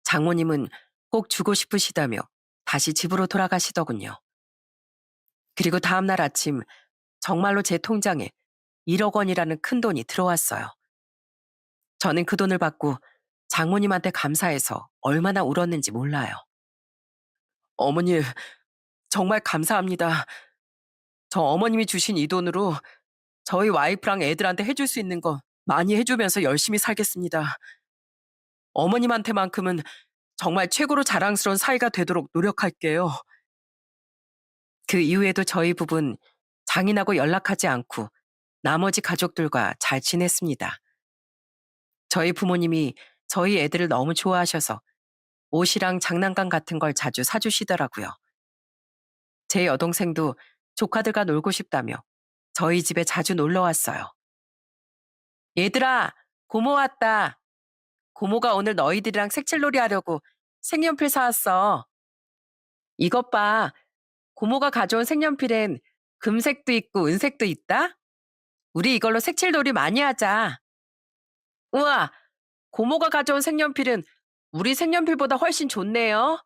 장모님은 꼭 주고 싶으시다며 다시 집으로 돌아가시더군요. 그리고 다음날 아침 정말로 제 통장에 1억 원이라는 큰 돈이 들어왔어요. 저는 그 돈을 받고 장모님한테 감사해서 얼마나 울었는지 몰라요. 어머니, 정말 감사합니다. 저 어머님이 주신 이 돈으로 저희 와이프랑 애들한테 해줄 수 있는 거 많이 해주면서 열심히 살겠습니다. 어머님한테만큼은 정말 최고로 자랑스러운 사이가 되도록 노력할게요. 그 이후에도 저희 부부는 장인하고 연락하지 않고 나머지 가족들과 잘 지냈습니다. 저희 부모님이 저희 애들을 너무 좋아하셔서 옷이랑 장난감 같은 걸 자주 사주시더라고요. 제 여동생도 조카들과 놀고 싶다며 저희 집에 자주 놀러 왔어요. 얘들아, 고모 왔다. 고모가 오늘 너희들이랑 색칠놀이 하려고 색연필 사왔어. 이것 봐. 고모가 가져온 색연필엔 금색도 있고 은색도 있다. 우리 이걸로 색칠놀이 많이 하자. 우와, 고모가 가져온 색연필은 우리 색연필보다 훨씬 좋네요.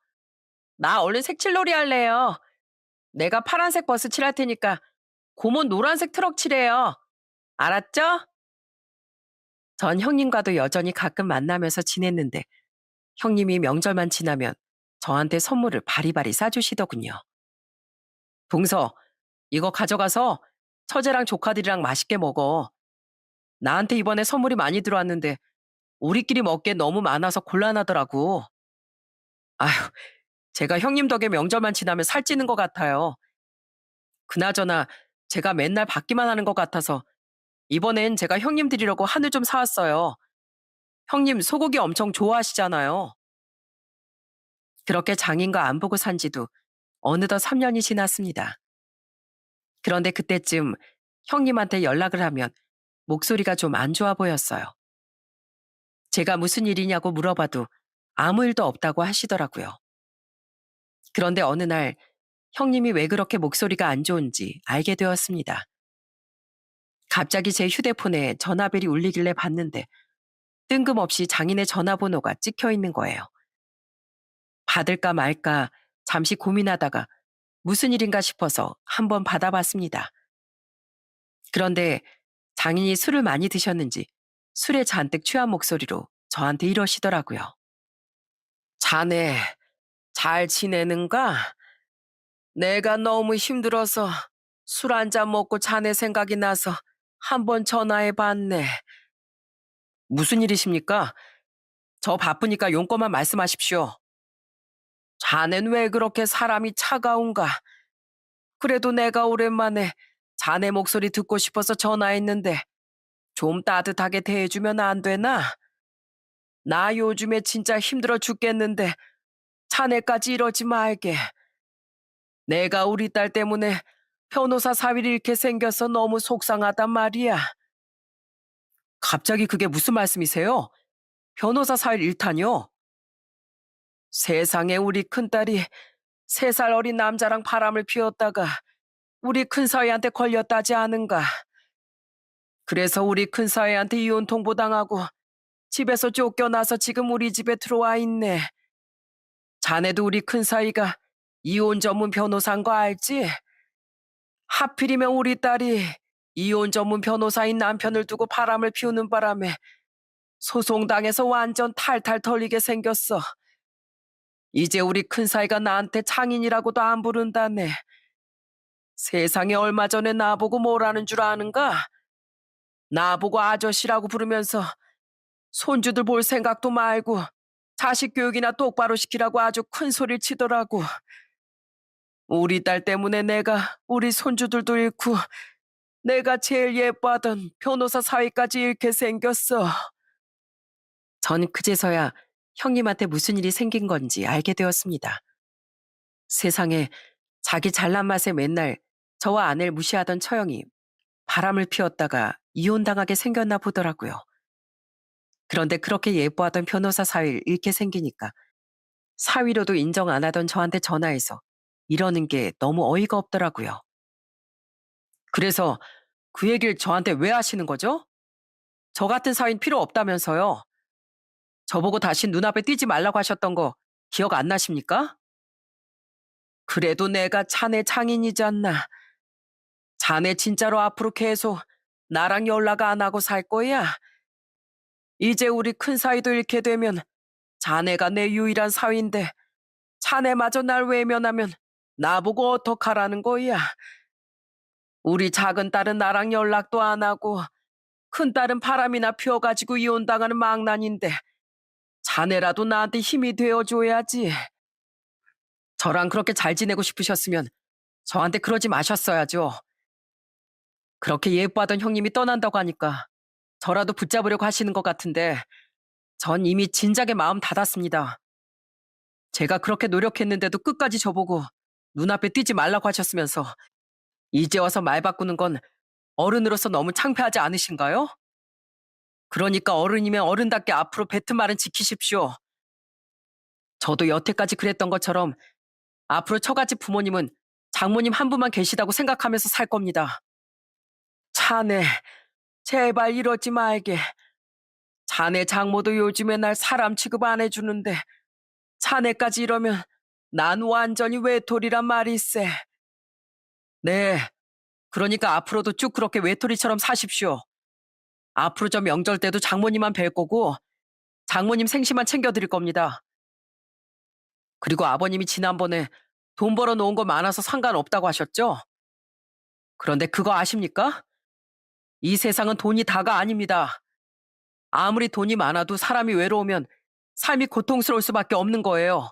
나 얼른 색칠놀이 할래요. 내가 파란색 버스 칠할 테니까 고모 노란색 트럭 칠해요. 알았죠? 전 형님과도 여전히 가끔 만나면서 지냈는데 형님이 명절만 지나면 저한테 선물을 바리바리 싸주시더군요. 동서, 이거 가져가서 처제랑 조카들이랑 맛있게 먹어. 나한테 이번에 선물이 많이 들어왔는데 우리끼리 먹기엔 너무 많아서 곤란하더라고. 아휴, 제가 형님 덕에 명절만 지나면 살찌는 것 같아요. 그나저나 제가 맨날 받기만 하는 것 같아서 이번엔 제가 형님 드리려고 한우 좀 사왔어요. 형님 소고기 엄청 좋아하시잖아요. 그렇게 장인과 안 보고 산 지도 어느덧 3년이 지났습니다. 그런데 그때쯤 형님한테 연락을 하면 목소리가 좀 안 좋아 보였어요. 제가 무슨 일이냐고 물어봐도 아무 일도 없다고 하시더라고요. 그런데 어느 날 형님이 왜 그렇게 목소리가 안 좋은지 알게 되었습니다. 갑자기 제 휴대폰에 전화벨이 울리길래 봤는데 뜬금없이 장인의 전화번호가 찍혀 있는 거예요. 받을까 말까 잠시 고민하다가 무슨 일인가 싶어서 한번 받아봤습니다. 그런데 장인이 술을 많이 드셨는지 술에 잔뜩 취한 목소리로 저한테 이러시더라고요. 자네, 잘 지내는가? 내가 너무 힘들어서 술 한 잔 먹고 자네 생각이 나서 한번 전화해 봤네. 무슨 일이십니까? 저 바쁘니까 용건만 말씀하십시오. 자넨 왜 그렇게 사람이 차가운가? 그래도 내가 오랜만에 자네 목소리 듣고 싶어서 전화했는데 좀 따뜻하게 대해주면 안 되나? 나 요즘에 진짜 힘들어 죽겠는데 자네까지 이러지 말게. 내가 우리 딸 때문에 변호사 사위를 잃게 생겨서 너무 속상하단 말이야. 갑자기 그게 무슨 말씀이세요? 변호사 사위를 잃다니요? 세상에 우리 큰딸이 3살 어린 남자랑 바람을 피웠다가 우리 큰사위한테 걸렸다지 않은가. 그래서 우리 큰사위한테 이혼 통보당하고 집에서 쫓겨나서 지금 우리 집에 들어와 있네. 자네도 우리 큰사위가 이혼 전문 변호사인 거 알지? 하필이면 우리 딸이 이혼 전문 변호사인 남편을 두고 바람을 피우는 바람에 소송당해서 완전 탈탈 털리게 생겼어. 이제 우리 큰사위가 나한테 장인이라고도 안 부른다네. 세상에 얼마 전에 나보고 뭐라는 줄 아는가? 나보고 아저씨라고 부르면서 손주들 볼 생각도 말고 자식 교육이나 똑바로 시키라고 아주 큰 소리를 치더라고. 우리 딸 때문에 내가 우리 손주들도 잃고 내가 제일 예뻐하던 변호사 사위까지 잃게 생겼어. 전 그제서야 형님한테 무슨 일이 생긴 건지 알게 되었습니다. 세상에 자기 잘난 맛에 맨날 저와 아내를 무시하던 처형이 바람을 피웠다가 이혼당하게 생겼나 보더라고요. 그런데 그렇게 예뻐하던 변호사 사위를 잃게 생기니까 사위로도 인정 안 하던 저한테 전화해서 이러는 게 너무 어이가 없더라고요. 그래서 그 얘기를 저한테 왜 하시는 거죠? 저 같은 사위는 필요 없다면서요. 저보고 다시 눈앞에 띄지 말라고 하셨던 거 기억 안 나십니까? 그래도 내가 자네 장인이잖아. 자네 진짜로 앞으로 계속 나랑 연락 안 하고 살 거야? 이제 우리 큰 사위도 잃게 되면 자네가 내 유일한 사위인데 자네마저 날 외면하면 나보고 어떡하라는 거야? 우리 작은 딸은 나랑 연락도 안 하고 큰 딸은 바람이나 피워가지고 이혼당하는 망난인데 자네라도 나한테 힘이 되어줘야지. 저랑 그렇게 잘 지내고 싶으셨으면 저한테 그러지 마셨어야죠. 그렇게 예뻐하던 형님이 떠난다고 하니까 저라도 붙잡으려고 하시는 것 같은데 전 이미 진작에 마음 닫았습니다. 제가 그렇게 노력했는데도 끝까지 저보고 눈앞에 띄지 말라고 하셨으면서 이제 와서 말 바꾸는 건 어른으로서 너무 창피하지 않으신가요? 그러니까 어른이면 어른답게 앞으로 뱉은 말은 지키십시오. 저도 여태까지 그랬던 것처럼 앞으로 처갓집 부모님은 장모님 한 분만 계시다고 생각하면서 살 겁니다. 자네, 제발 이러지 말게. 자네 장모도 요즘에 날 사람 취급 안 해주는데 자네까지 이러면 난 완전히 외톨이란 말일세. 네, 그러니까 앞으로도 쭉 그렇게 외톨이처럼 사십시오. 앞으로 저 명절 때도 장모님만 뵐 거고 장모님 생시만 챙겨드릴 겁니다. 그리고 아버님이 지난번에 돈 벌어 놓은 거 많아서 상관없다고 하셨죠? 그런데 그거 아십니까? 이 세상은 돈이 다가 아닙니다. 아무리 돈이 많아도 사람이 외로우면 삶이 고통스러울 수밖에 없는 거예요.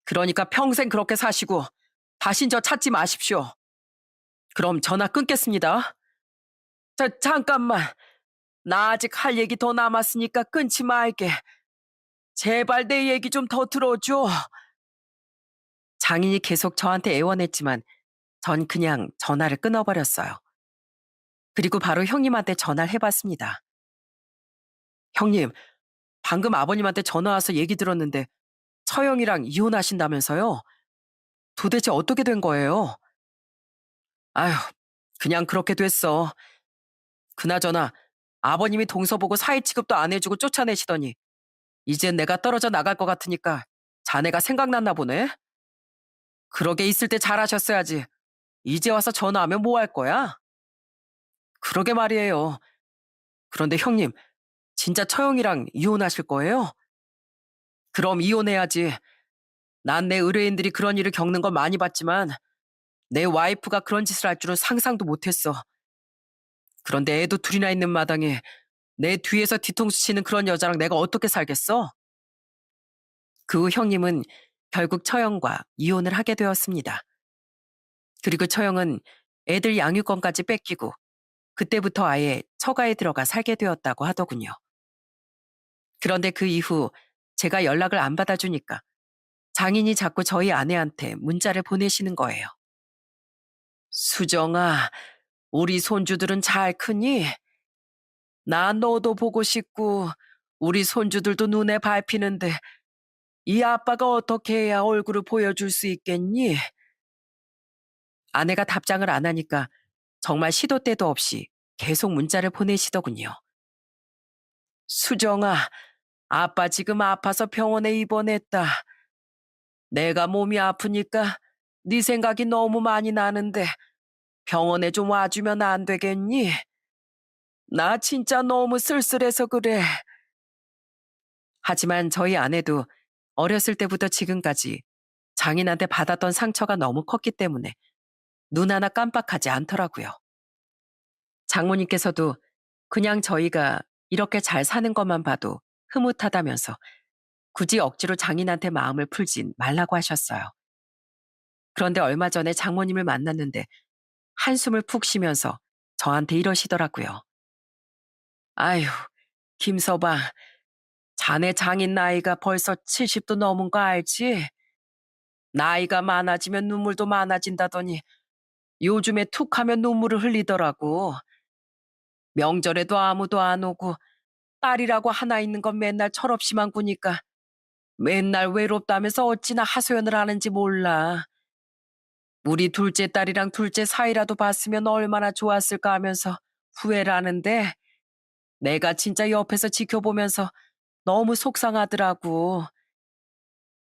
그러니까 평생 그렇게 사시고 다신 저 찾지 마십시오. 그럼 전화 끊겠습니다. 잠깐만. 나 아직 할 얘기 더 남았으니까 끊지 말게. 제발 내 얘기 좀 더 들어줘. 장인이 계속 저한테 애원했지만 전 그냥 전화를 끊어버렸어요. 그리고 바로 형님한테 전화를 해봤습니다. 형님, 방금 아버님한테 전화 와서 얘기 들었는데 처형이랑 이혼하신다면서요? 도대체 어떻게 된 거예요? 아휴, 그냥 그렇게 됐어. 그나저나 아버님이 동서 보고 사회 취급도 안 해주고 쫓아내시더니 이젠 내가 떨어져 나갈 것 같으니까 자네가 생각났나 보네? 그러게 있을 때 잘하셨어야지. 이제 와서 전화하면 뭐 할 거야? 그러게 말이에요. 그런데 형님, 진짜 처형이랑 이혼하실 거예요? 그럼 이혼해야지. 난 내 의뢰인들이 그런 일을 겪는 건 많이 봤지만 내 와이프가 그런 짓을 할 줄은 상상도 못했어. 그런데 애도 둘이나 있는 마당에 내 뒤에서 뒤통수 치는 그런 여자랑 내가 어떻게 살겠어? 그 후 형님은 결국 처형과 이혼을 하게 되었습니다. 그리고 처형은 애들 양육권까지 뺏기고 그때부터 아예 처가에 들어가 살게 되었다고 하더군요. 그런데 그 이후 제가 연락을 안 받아주니까 장인이 자꾸 저희 아내한테 문자를 보내시는 거예요. 수정아, 우리 손주들은 잘 크니? 나 너도 보고 싶고 우리 손주들도 눈에 밟히는데 이 아빠가 어떻게 해야 얼굴을 보여줄 수 있겠니? 아내가 답장을 안 하니까 정말 시도 때도 없이 계속 문자를 보내시더군요. 수정아, 아빠 지금 아파서 병원에 입원했다. 내가 몸이 아프니까 네 생각이 너무 많이 나는데 병원에 좀 와주면 안 되겠니? 나 진짜 너무 쓸쓸해서 그래. 하지만 저희 아내도 어렸을 때부터 지금까지 장인한테 받았던 상처가 너무 컸기 때문에 눈 하나 깜빡하지 않더라고요. 장모님께서도 그냥 저희가 이렇게 잘 사는 것만 봐도 흐뭇하다면서 굳이 억지로 장인한테 마음을 풀진 말라고 하셨어요. 그런데 얼마 전에 장모님을 만났는데 한숨을 푹 쉬면서 저한테 이러시더라고요. 아휴, 김서방, 자네 장인 나이가 벌써 70도 넘은 거 알지? 나이가 많아지면 눈물도 많아진다더니 요즘에 툭 하면 눈물을 흘리더라고. 명절에도 아무도 안 오고 딸이라고 하나 있는 건 맨날 철없이만 구니까 맨날 외롭다면서 어찌나 하소연을 하는지 몰라. 우리 둘째 딸이랑 둘째 사이라도 봤으면 얼마나 좋았을까 하면서 후회를 하는데 내가 진짜 옆에서 지켜보면서 너무 속상하더라고.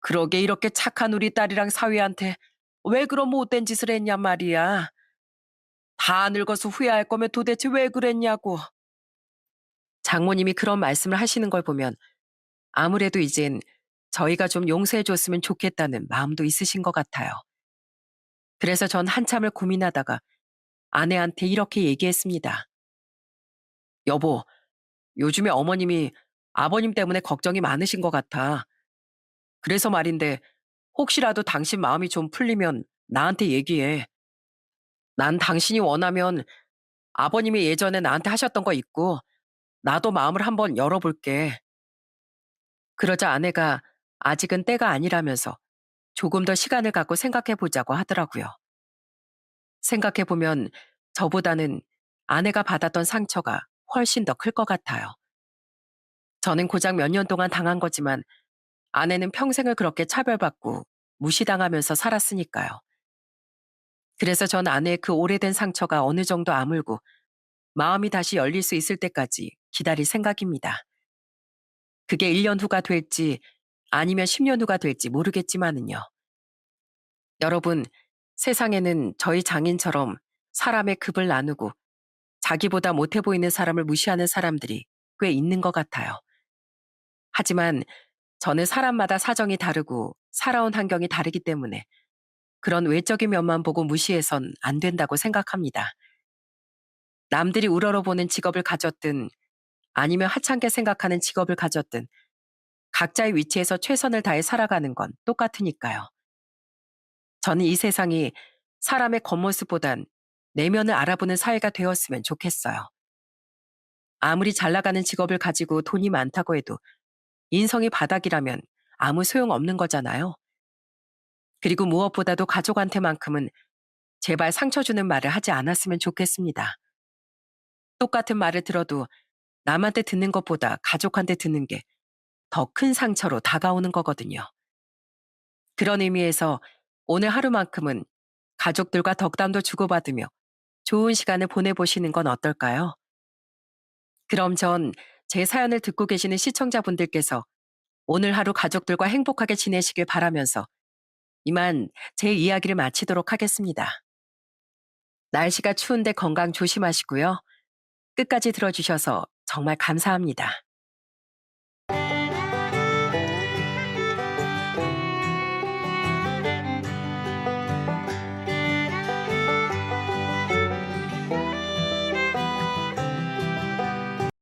그러게 이렇게 착한 우리 딸이랑 사위한테 왜 그런 못된 짓을 했냔 말이야. 다 늙어서 후회할 거면 도대체 왜 그랬냐고. 장모님이 그런 말씀을 하시는 걸 보면 아무래도 이젠 저희가 좀 용서해 줬으면 좋겠다는 마음도 있으신 것 같아요. 그래서 전 한참을 고민하다가 아내한테 이렇게 얘기했습니다. 여보, 요즘에 어머님이 아버님 때문에 걱정이 많으신 것 같아. 그래서 말인데 혹시라도 당신 마음이 좀 풀리면 나한테 얘기해. 난 당신이 원하면 아버님이 예전에 나한테 하셨던 거 있고 나도 마음을 한번 열어볼게. 그러자 아내가 아직은 때가 아니라면서 조금 더 시간을 갖고 생각해 보자고 하더라고요. 생각해 보면 저보다는 아내가 받았던 상처가 훨씬 더 클 것 같아요. 저는 고작 몇 년 동안 당한 거지만 아내는 평생을 그렇게 차별받고 무시당하면서 살았으니까요. 그래서 전 아내의 그 오래된 상처가 어느 정도 아물고 마음이 다시 열릴 수 있을 때까지 기다릴 생각입니다. 그게 1년 후가 될지 아니면 10년 후가 될지 모르겠지만은요. 여러분, 세상에는 저희 장인처럼 사람의 급을 나누고 자기보다 못해 보이는 사람을 무시하는 사람들이 꽤 있는 것 같아요. 하지만 저는 사람마다 사정이 다르고 살아온 환경이 다르기 때문에 그런 외적인 면만 보고 무시해선 안 된다고 생각합니다. 남들이 우러러보는 직업을 가졌든 아니면 하찮게 생각하는 직업을 가졌든 각자의 위치에서 최선을 다해 살아가는 건 똑같으니까요. 저는 이 세상이 사람의 겉모습보단 내면을 알아보는 사회가 되었으면 좋겠어요. 아무리 잘 나가는 직업을 가지고 돈이 많다고 해도 인성이 바닥이라면 아무 소용없는 거잖아요. 그리고 무엇보다도 가족한테만큼은 제발 상처 주는 말을 하지 않았으면 좋겠습니다. 똑같은 말을 들어도 남한테 듣는 것보다 가족한테 듣는 게 더 큰 상처로 다가오는 거거든요. 그런 의미에서 오늘 하루만큼은 가족들과 덕담도 주고받으며 좋은 시간을 보내보시는 건 어떨까요? 그럼 전 제 사연을 듣고 계시는 시청자분들께서 오늘 하루 가족들과 행복하게 지내시길 바라면서 이만 제 이야기를 마치도록 하겠습니다. 날씨가 추운데 건강 조심하시고요. 끝까지 들어주셔서 정말 감사합니다.